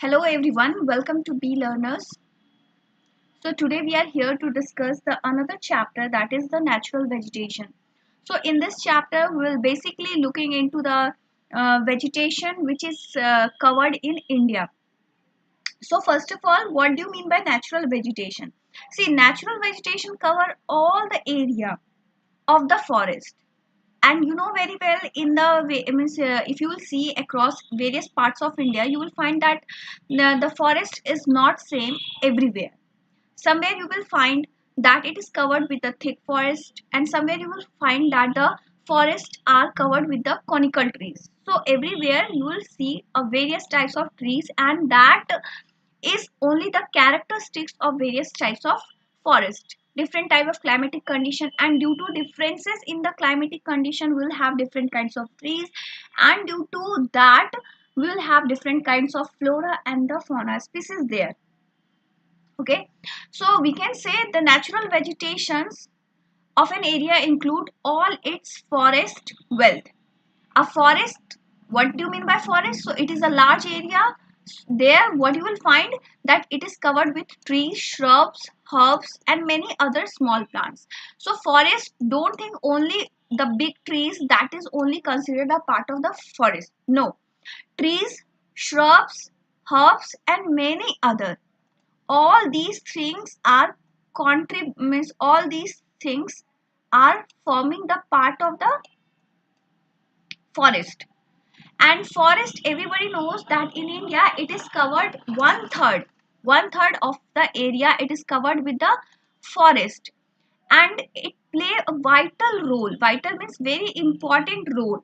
Hello everyone, welcome to Be Learners. So today we are here to discuss the another chapter, that is the natural vegetation. So in this chapter we will basically looking into the vegetation which is covered in India. So first of all, what do you mean by natural vegetation? See, natural vegetation cover all the area of the forest, and you know very well in the way, means if you will see across various parts of India, you will find that the forest is not same everywhere. Somewhere you will find that it is covered with a thick forest, and somewhere you will find that the forests are covered with the conical trees. So everywhere you will see a various types of trees, and that is only the characteristics of various types of forest. Different type of climatic condition, and due to differences in the climatic condition we will have different kinds of trees, and due to that we will have different kinds of flora and the fauna species there. Okay, so we can say the natural vegetations of an area include all its forest wealth. A forest, what do you mean by forest? So it is a large area. There what you will find that it is covered with trees, shrubs, herbs and many other small plants. So forest, don't think only the big trees, that is only considered a part of the forest. No, trees, shrubs, herbs and many other, all these things are means all these things are forming the part of the forest. And forest, everybody knows that in India it is covered one third of the area it is covered with the forest, and it play a vital role. Vital means very important role.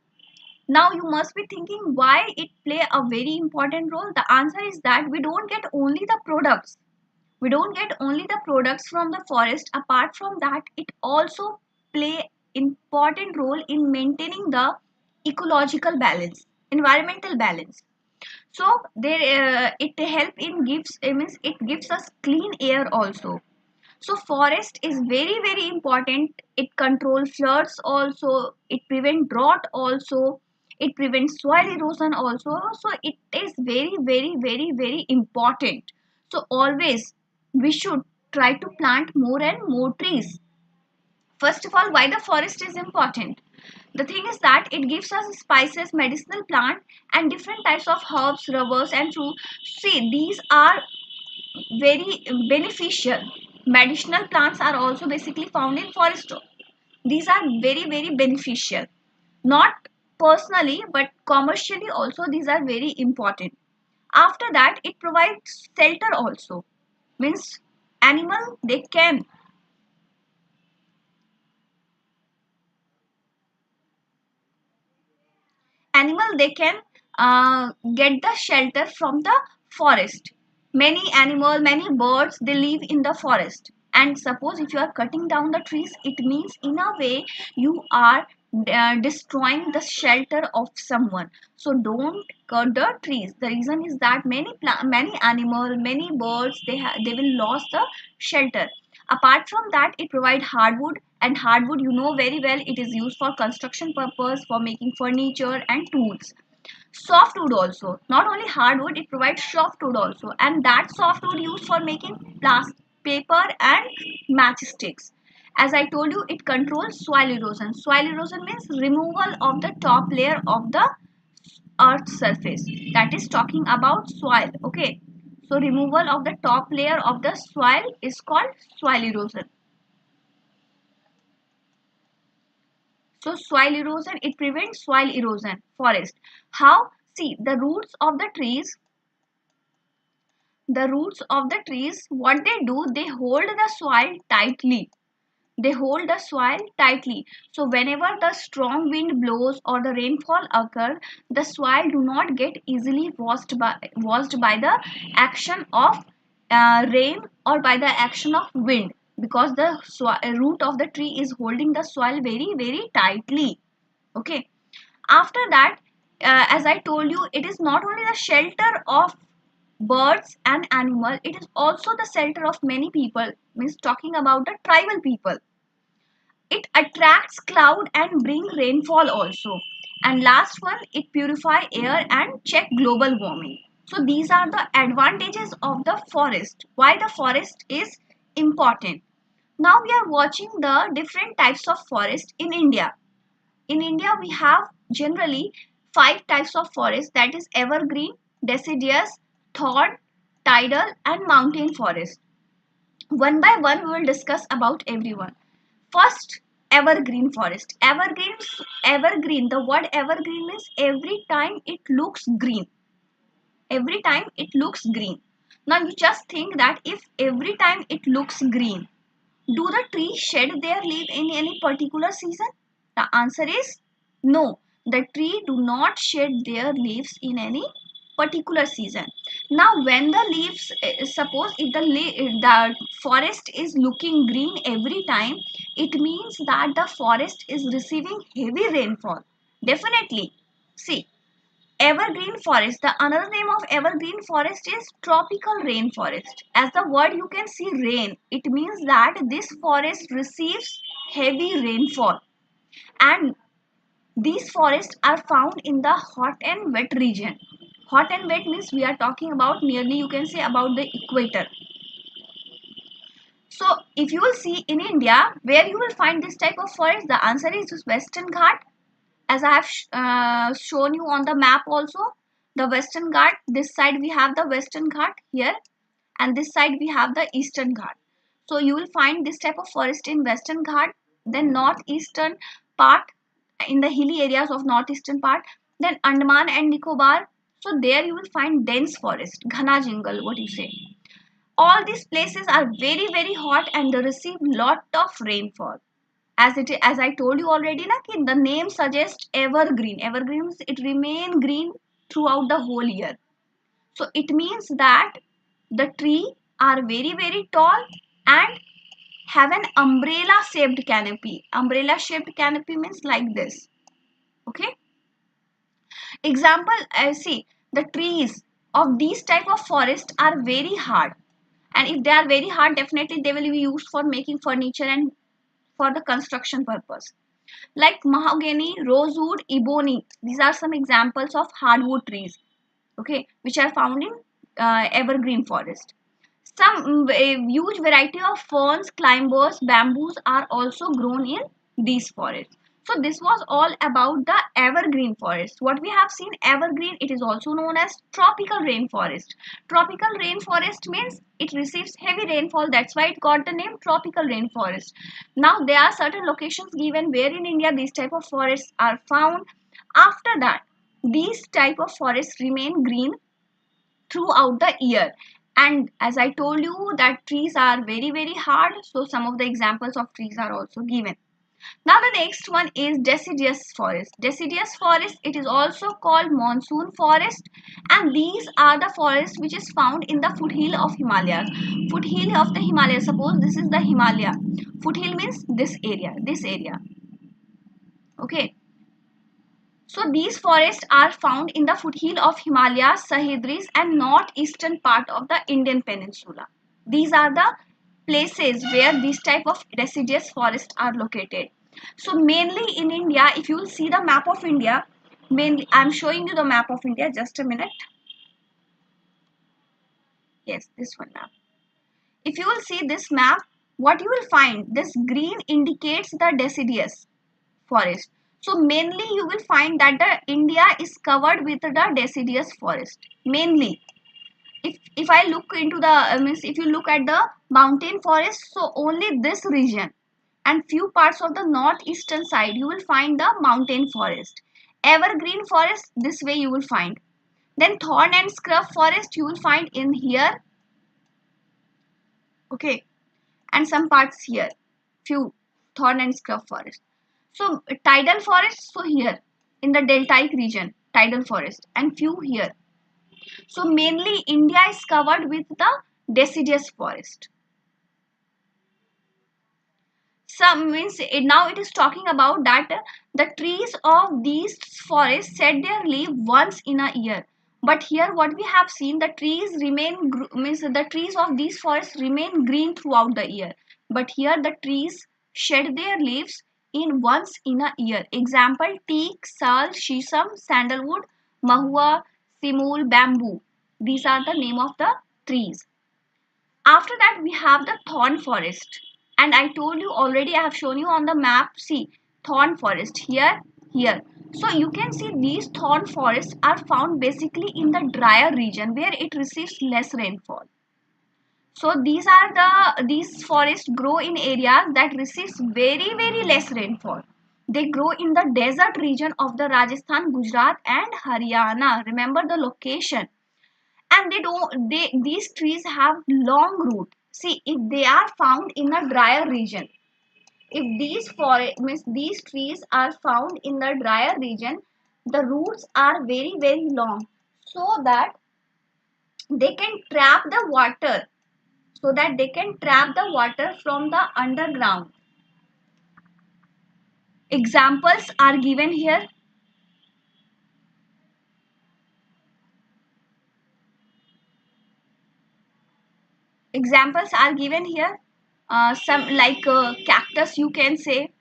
Now you must be thinking why it play a very important role. The answer is that we don't get only the products from the forest. Apart from that, it also play important role in maintaining the ecological balance, environmental balance. So there it help in gives means it gives us clean air also. So forest is very important. It control floods also, it prevent drought also, it prevents soil erosion also. So it is very important. So always we should try to plant more and more trees. First of all, why the forest is important? The thing is that it gives us spices, medicinal plant and different types of herbs, rubbers and fruit. See, these are very beneficial. Medicinal plants are also basically found in forest. These are very beneficial. Not personally, but commercially also these are very important. After that, it provides shelter also. Means animal they can get the shelter from the forest. Many animal, many birds, they live in the forest. And suppose if you are cutting down the trees, it means in a way you are destroying the shelter of someone. So don't cut the trees. The reason is that many animal, many birds, they will lose the shelter. Apart from that, it provide hardwood, and hardwood, you know very well, it is used for construction purpose, for making furniture and tools. Softwood also, not only hardwood, it provides softwood also, and that softwood used for making plastic, paper and matchsticks. As I told you, it controls soil erosion. Soil erosion means removal of the top layer of the earth's surface, that is talking about soil. Okay, so removal of the top layer of the soil is called soil erosion. So soil erosion, it prevents soil erosion. Forest, how? See, the roots of the trees, what they do, they hold the soil tightly. So whenever the strong wind blows or the rainfall occur, the soil do not get easily washed by the action of rain or by the action of wind, because the root of the tree is holding the soil very tightly. Okay, after that, as I told you, it is not only the shelter of birds and animal, it is also the shelter of many people, means talking about the tribal people. It attracts cloud and bring rainfall also. And last one, it purify air and check global warming. So these are the advantages of the forest, why the forest is important. Now we are watching the different types of forest in India. In India we have generally 5 types of forest, that is evergreen, deciduous, thorn, tidal and mountain forest. One by one we will discuss about everyone. First, evergreen forest. Evergreen, the word evergreen means every time it looks green. Every time it looks green. Now you just think that if every time it looks green, do the trees shed their leaf in any particular season? The answer is no. The tree do not shed their leaves in any particular season. Now when the leaves, suppose if the forest is looking green every time, it means that the forest is receiving heavy rainfall. Definitely. See, evergreen forest, the another name of evergreen forest is tropical rainforest. As the word you can see rain, it means that this forest receives heavy rainfall, and these forests are found in the hot and wet region. Hot and wet means we are talking about nearly, you can say, about the equator. So if you will see in India, where you will find this type of forest, the answer is Western Ghat. As I have shown you on the map also, the Western Ghat, this side we have the Western Ghat here, and this side we have the Eastern Ghat. So you will find this type of forest in Western Ghat, then northeastern part, in the hilly areas of northeastern part, then Andaman and Nicobar. So there you will find dense forest, ghana jungle, what you say. All these places are very hot and they receive lot of rainfall. As I told you already, na, ki the name suggests evergreen. Evergreen means it remain green throughout the whole year. So it means that the tree are very tall and have an umbrella shaped canopy. Umbrella shaped canopy means like this. Okay. Example, see, the trees of these type of forest are very hard, and if they are very hard, definitely they will be used for making furniture and for the construction purpose. Like mahogany, rosewood, ebony, these are some examples of hardwood trees, okay, which are found in evergreen forest. Some a huge variety of ferns, climbers, bamboos are also grown in these forests. So this was all about the evergreen forest. What we have seen, evergreen, it is also known as tropical rainforest. Tropical rainforest means it receives heavy rainfall. That's why it got the name tropical rainforest. Now there are certain locations given where in India these type of forests are found. After that, these type of forests remain green throughout the year, and as I told you that trees are very hard, so some of the examples of trees are also given. Now the next one is deciduous forest. Deciduous forest, it is also called monsoon forest, and these are the forests which is found in the foothill of Himalayas. Foothill of the Himalayas, suppose this is the Himalaya. Foothill means this area, okay. So these forests are found in the foothill of Himalayas, Sahyadris and northeastern part of the Indian peninsula. These are the places where these type of deciduous forests are located. So mainly in India, if you will see the map of India, mainly I am showing you the map of India, just a minute. Yes, this one map. If you will see this map, what you will find, this green indicates the deciduous forest. So mainly you will find that the India is covered with the deciduous forest. Mainly, if I look into the means if you look at the mountain forest, so only this region and few parts of the northeastern side you will find the mountain forest. Evergreen forest, this way you will find. Then thorn and scrub forest you will find in here, okay, and some parts here, few thorn and scrub forest. So tidal forest, so here in the deltaic region, tidal forest, and few here. So mainly India is covered with the deciduous forest. Some means now it is talking about that the trees of these forests shed their leaf once in a year. But here what we have seen, the trees remain means the trees of these forests remain green throughout the year. But here the trees shed their leaves in once in a year. Example, teak, sal, shisham, sandalwood, mahua, simul, bamboo. These are the name of the trees. After that we have the thorn forest, and I told you already, I have shown you on the map. See, thorn forest here, here. So you can see these thorn forests are found basically in the drier region where it receives less rainfall. So these forests grow in areas that receives very less rainfall. They grow in the desert region of the Rajasthan, Gujarat and Haryana. Remember the location. And these trees have long root. See, if they are found in a drier region, if these forest means these trees are found in the drier region, the roots are very long, so that they can trap the water, from the underground. Examples are given here. Examples are given here. Some like cactus, you can say.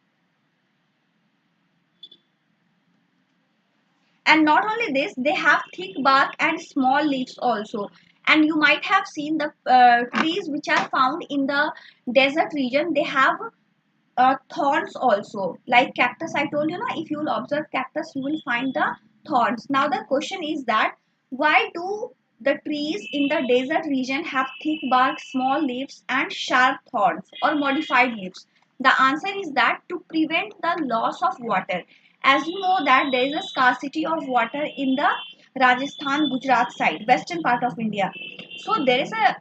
And not only this, they have thick bark and small leaves also. And you might have seen the trees which are found in the desert region, they have thorns also, like cactus. I told you, if you will observe cactus, you will find the thorns. Now the question is that why do the trees in the desert region have thick bark, small leaves and sharp thorns or modified leaves? The answer is that to prevent the loss of water. As you know that there is a scarcity of water in the Rajasthan, Gujarat side, western part of India. So there is a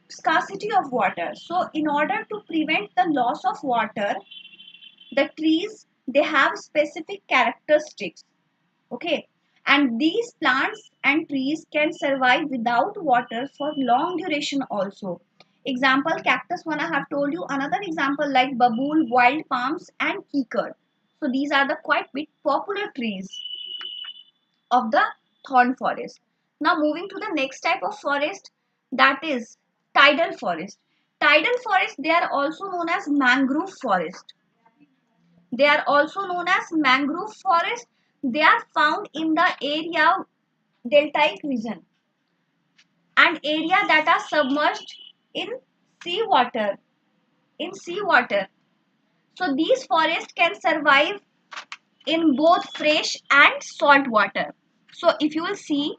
scarcity of water. So in order to prevent the loss of water, the trees, they have specific characteristics. Okay, and these plants and trees can survive without water for long duration also. Example, cactus one I have told you. Another example like babool, wild palms and kikar. So these are the quite bit popular trees of the thorn forest. Now moving to the next type of forest, that is tidal forest. Tidal forest, they are also known as mangrove forest. They are also known as mangrove forest. They are found in the area deltaic region and area that are submerged in seawater. In seawater. So these forests can survive in both fresh and salt water. So if you will see,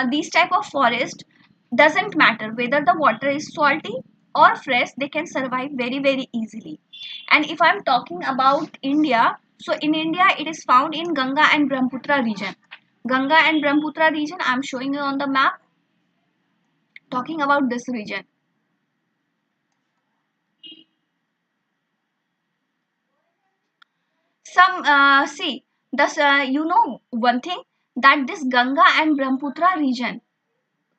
these type of forest doesn't matter whether the water is salty or fresh, they can survive very easily. And if I'm talking about India, so in India it is found in Ganga and Brahmaputra region. Ganga and Brahmaputra region, I'm showing you on the map, talking about this region. Some see this you know one thing, that this Ganga and Brahmaputra region,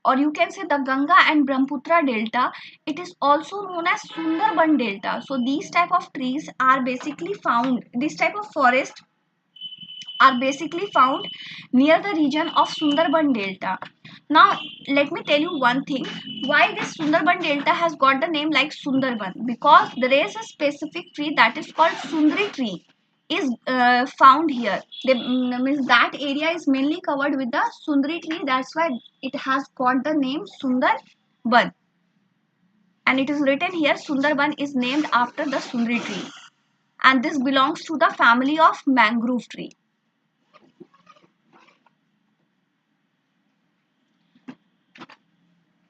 or you can say the Ganga and Brahmaputra delta, it is also known as Sundarban delta. So these type of trees are basically found, this type of forest are basically found near the region of Sundarban delta. Now let me tell you one thing, why this Sundarban delta has got the name like Sundarban, because there is a specific tree that is called Sundri tree is found here. Means that area is mainly covered with the Sundri tree, that's why it has got the name Sundarban. And it is written here Sundarban is named after the Sundri tree. And this belongs to the family of mangrove tree.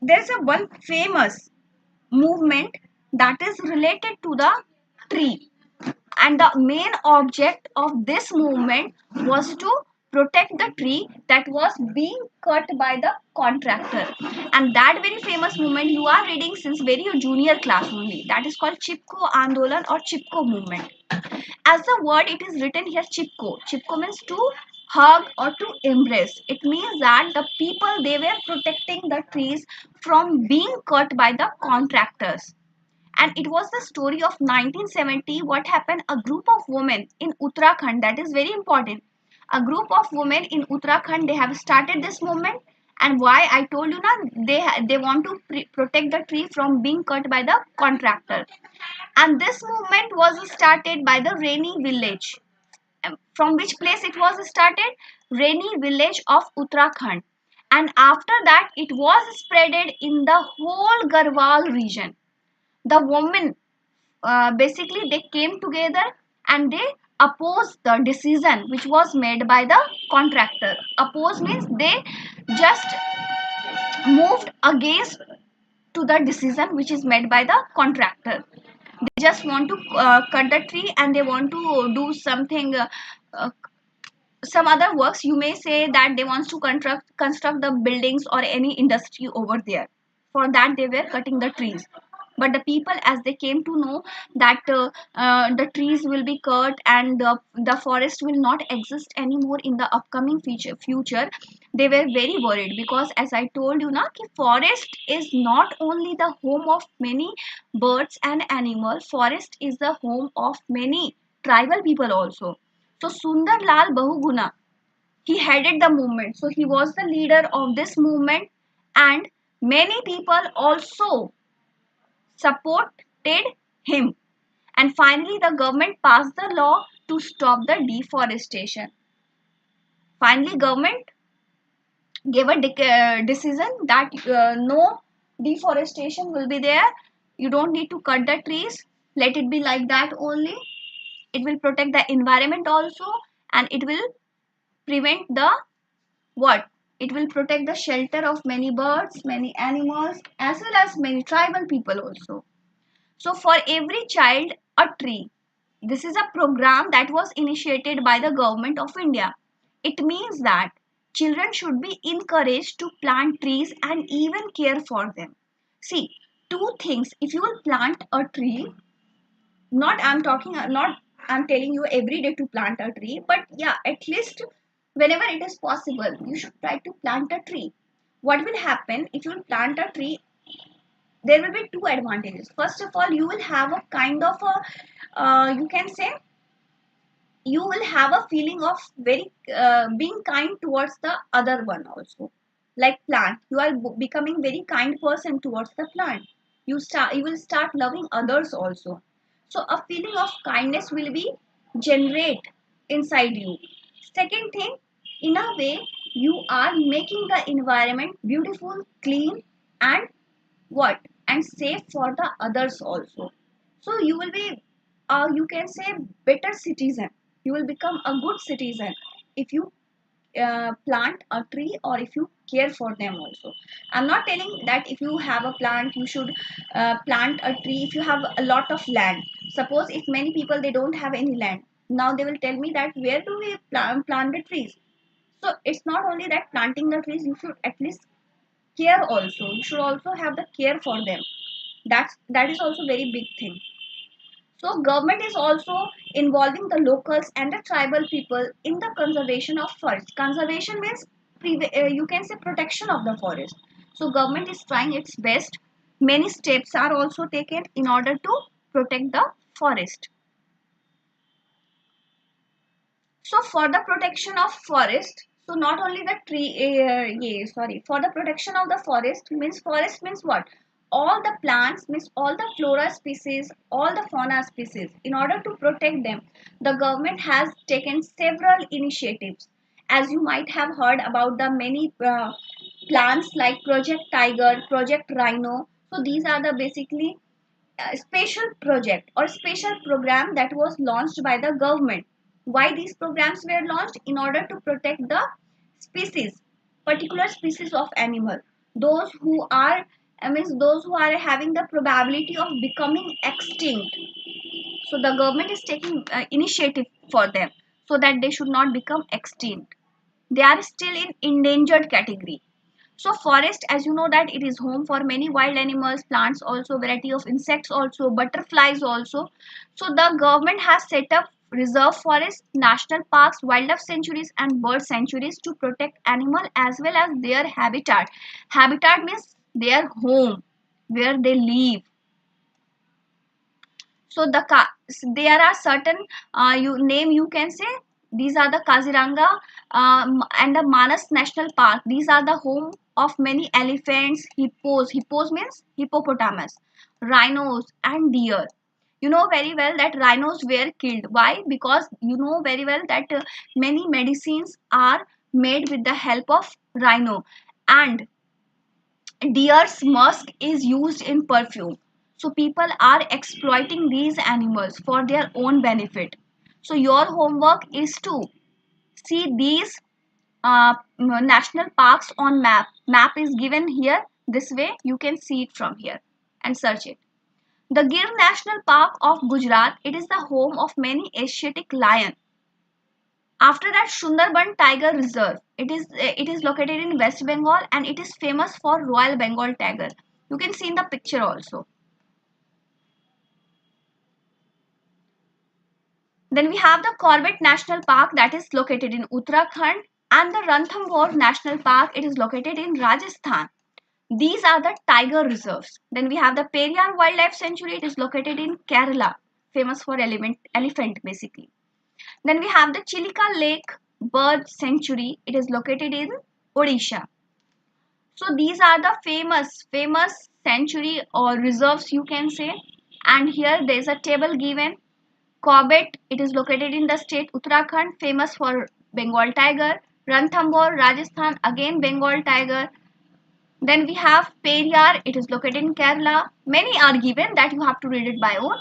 There's a one famous movement that is related to the tree, and the main object of this movement was to protect the tree that was being cut by the contractor. And that very famous movement you are reading since very junior class only, that is called Chipko Andolan or Chipko movement. As the word it is written here, Chipko means to hug or to embrace. It means that the people, they were protecting the trees from being cut by the contractors. And it was the story of 1970. What happened, a group of women in Uttarakhand, that is very important, a group of women in Uttarakhand, they have started this movement. And why, I told you now, they want to protect the tree from being cut by the contractor. And this movement was started by the Rainy village. From which place it was started? Rainy village of Uttarakhand. and after that it was spreaded in the whole Garhwal region. The women basically they came together and they opposed the decision which was made by the contractor. Oppose means they just moved against to the decision which is made by the contractor. They just want to cut the tree and they want to do something, uh, some other works. You may say that they want to construct the buildings or any industry over there. For that they were cutting the trees, but the people, as they came to know that the trees will be cut and the forest will not exist anymore in the upcoming future, they were very worried. Because as I told you now, ki forest is not only the home of many birds and animals, forest is the home of many tribal people also. So Sundar Lal Bahuguna, he headed the movement, so he was the leader of this movement, and many people also supported him. And finally the government passed the law to stop the deforestation. Finally government gave a decision that no deforestation will be there. You don't need to cut the trees, let it be like that only. It will protect the environment also, and it will prevent the what, it will protect the shelter of many birds, many animals, as well as many tribal people also. So for every child a tree, this is a program that was initiated by the government of India. It means that children should be encouraged to plant trees and even care for them. See, two things: if you will plant a tree, not I'm talking, not I'm telling you every day to plant a tree, but yeah, at least whenever it is possible you should try to plant a tree. What will happen if you will plant a tree? There will be two advantages. First of all, you will have a kind of a you can say, you will have a feeling of very being kind towards the other one also. Like plant, you are becoming very kind person towards the plant. You will start loving others also. So a feeling of kindness will be generate inside you. Second thing, in a way you are making the environment beautiful, clean, and what, and safe for the others also. So you will be you can say better citizen. You will become a good citizen if you plant a tree, or if you care for them also. I'm not telling that if you have a plant you should plant a tree if you have a lot of land. Suppose if many people they don't have any land, now they will tell me that where do we plant the trees. So it's not only that planting the trees, you should at least care also. You should also have the care for them. That is also very big thing. So government is also involving the locals and the tribal people in the conservation of forest. Conservation means you can say protection of the forest. So government is trying its best. Many steps are also taken in order to protect the forest. So for the protection of forest, so not only the tree, yeah, sorry, for the protection of the forest means what? All the plants means all the flora species, all the fauna species. In order to protect them, the government has taken several initiatives. As you might have heard about the many plans like Project Tiger, Project Rhino. So these are the basically special project or special program that was launched by the government. Why these programs were launched? In order to protect the species, particular species of animal, those who are means those who are having the probability of becoming extinct. So the government is taking initiative for them so that they should not become extinct. They are still in endangered category. So forest, as you know, that it is home for many wild animals, plants also, variety of insects also, butterflies also. So the government has set up reserve forests, national parks, wildlife sanctuaries and bird sanctuaries to protect animal as well as their habitat. Habitat means their home, where they live. So there are certain you can say, these are the Kaziranga and the Manas National Park. These are the home of many elephants, hippos. Hippos means hippopotamus, rhinos and deer. You know very well that rhinos were killed. Why? Because you know very well that many medicines are made with the help of rhino. And deer's musk is used in perfume. So people are exploiting these animals for their own benefit. So your homework is to see these national parks on map. Map is given here. This way you can see it from here and search it. The Gir National Park of Gujarat, it is the home of many Asiatic lions. After that, Sundarban Tiger Reserve. It is located in West Bengal and it is famous for Royal Bengal tiger. You can see in the picture also. Then we have the Corbett National Park that is located in Uttarakhand, and the Ranthambore National Park, it is located in Rajasthan. These are the tiger reserves. Then we have the Periyar Wildlife Sanctuary. It is located in Kerala, famous for elephant basically. Then we have the Chilika Lake Bird Sanctuary. It is located in Odisha. So these are the famous sanctuary or reserves you can say. And here there is a table given. Corbett, it is located in the state Uttarakhand, famous for Bengal tiger. Ranthambore, Rajasthan, again Bengal tiger. Then we have Periyar, it is located in Kerala. Many are given that you have to read it by own.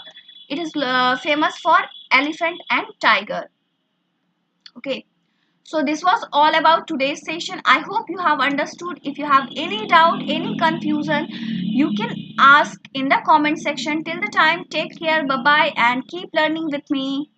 It is famous for elephant and tiger. Okay. So this was all about today's session. I hope you have understood. If you have any doubt, any confusion, you can ask in the comment section. Till the time, take care, bye bye, and keep learning with me.